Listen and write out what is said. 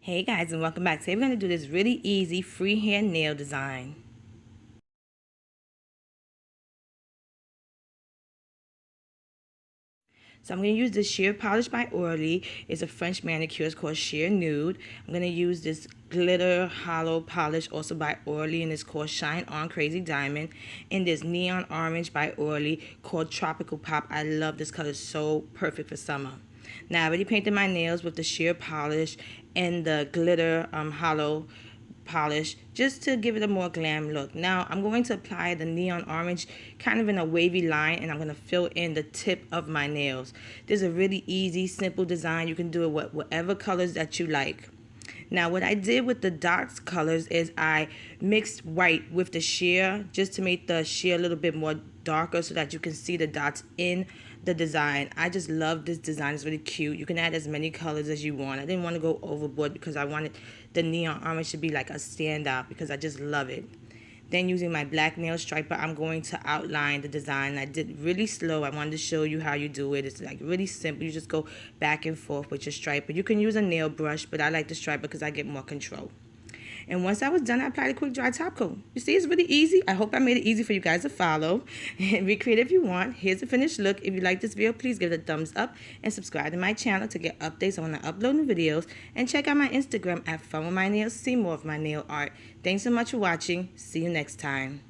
Hey guys, and welcome back. Today we're going to do this really easy freehand nail design. So I'm going to use this sheer polish by Girly. It's a French manicure. It's called Sheer Nude. I'm going to use this glitter hollow polish also by Girly, and it's called Shine On Crazy Diamond. And this neon orange by Girly called Tropical Pop. I love this color. It's so perfect for summer. Now I already painted my nails with the sheer polish and the glitter hollow polish just to give it a more glam look. Now I'm going to apply the neon orange kind of in a wavy line, and I'm going to fill in the tip of my nails. This is a really easy, simple design. You can do it with whatever colors that you like. Now what I did with the dots colors is I mixed white with the sheer just to make the sheer a little bit more darker so that you can see the dots in the design. I just love this design. It's really cute. You can add as many colors as you want. I didn't want to go overboard because I wanted the neon orange to be like a standout because I just love it. Then using my black nail striper, I'm going to outline the design. I did really slow. I wanted to show you how you do it. It's like really simple. You just go back and forth with your striper. You can use a nail brush, but I like the striper because I get more control. And once I was done, I applied a quick dry top coat. You see, it's really easy. I hope I made it easy for you guys to follow. And recreate if you want. Here's the finished look. If you like this video, please give it a thumbs up and subscribe to my channel to get updates on when I upload new videos. And check out my Instagram at Funwithmynails. See more of my nail art. Thanks so much for watching. See you next time.